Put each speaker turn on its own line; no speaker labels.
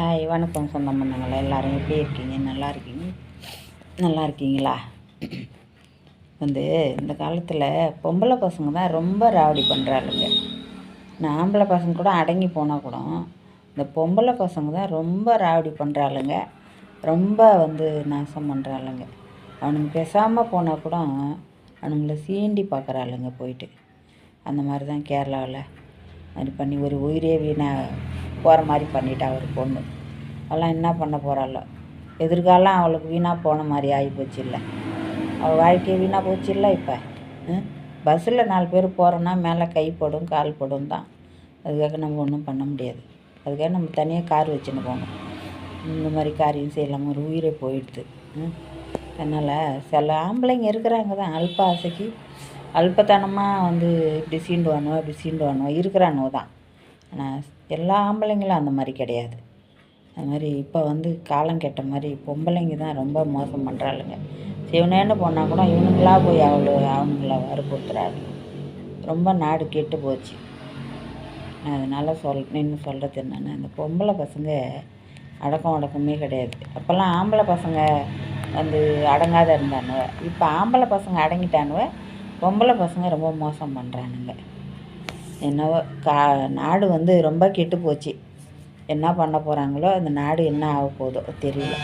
Hi, வணக்கம் சொந்தம் பண்ணங்களா. எல்லோரும் எப்படி இருக்கீங்க? நல்லா இருக்கீங்களா? இந்த காலத்தில் பொம்பளை பசங்க தான் ரொம்ப ராவடி பண்ணுறாளுங்க. நான் ஆம்பளை பசங்க கூட அடங்கி போனால் கூட இந்த பொம்பளை பசங்க தான் ரொம்ப ராவடி பண்ணுறாளுங்க. ரொம்ப நாசம் பண்ணுறாளுங்க. அவனுங்க பேசாமல் போனால் கூட அவனுங்கள சீண்டி பார்க்குறாளுங்க போயிட்டு. அந்த மாதிரி தான் கேரளாவில் அது பண்ணி ஒரு உயிரே போகிற மாதிரி பண்ணிட்டா ஒரு பொண்ணு. அவளாம் என்ன பண்ண போகிறாளோ, எதிர்காலம் அவளுக்கு வீணாக போன மாதிரி ஆகிப்போச்சு. இல்லை, அவள் வாழ்க்கையை வீணாக போச்சு. இல்லை, இப்போ பஸ்ஸில் 4 பேர் போகிறோன்னா மேலே கை போடும் கால் போடும் தான். அதுக்காக நம்ம ஒன்றும் பண்ண முடியாது. அதுக்காக நம்ம தனியாக கார் வச்சுன்னு போகணும். இந்த மாதிரி காரியம் செய்யலாமல் ஒரு உயிரை போயிடுது. அதனால் சில ஆம்பளைங்க இருக்கிறாங்க தான் அல்ப ஆசைக்கு அல்பத்தனமாக இப்படி சீண்டுவானோ இருக்கிறானோ தான். ஆனால் எல்லா ஆம்பளைங்களும் அந்த மாதிரி கிடையாது. அது மாதிரி இப்போ காலம் கெட்ட மாதிரி பொம்பளைங்க தான் ரொம்ப மோசம் பண்ணுறாளுங்க. சிவனேன்னு போனால் கூட இவனுங்களா போய் அவனுங்கள வற்புறுத்துறாங்க. ரொம்ப நாடு கெட்டு போச்சு. அதனால் நின்று சொல்கிறது என்னென்னா, இந்த பொம்பளை பசங்க அடக்கமே கிடையாது. அப்போல்லாம் ஆம்பளை பசங்க அடங்காத இருந்தானுவ. இப்போ ஆம்பளை பசங்க அடங்கிட்டானுவ. பொம்பளை பசங்க ரொம்ப மோசம் பண்ணுறானுங்க. என்னவோ நாடு ரொம்ப கெட்டு போச்சு. என்ன பண்ண போகிறாங்களோ அந்த நாடு என்ன ஆக போதோ தெரியல.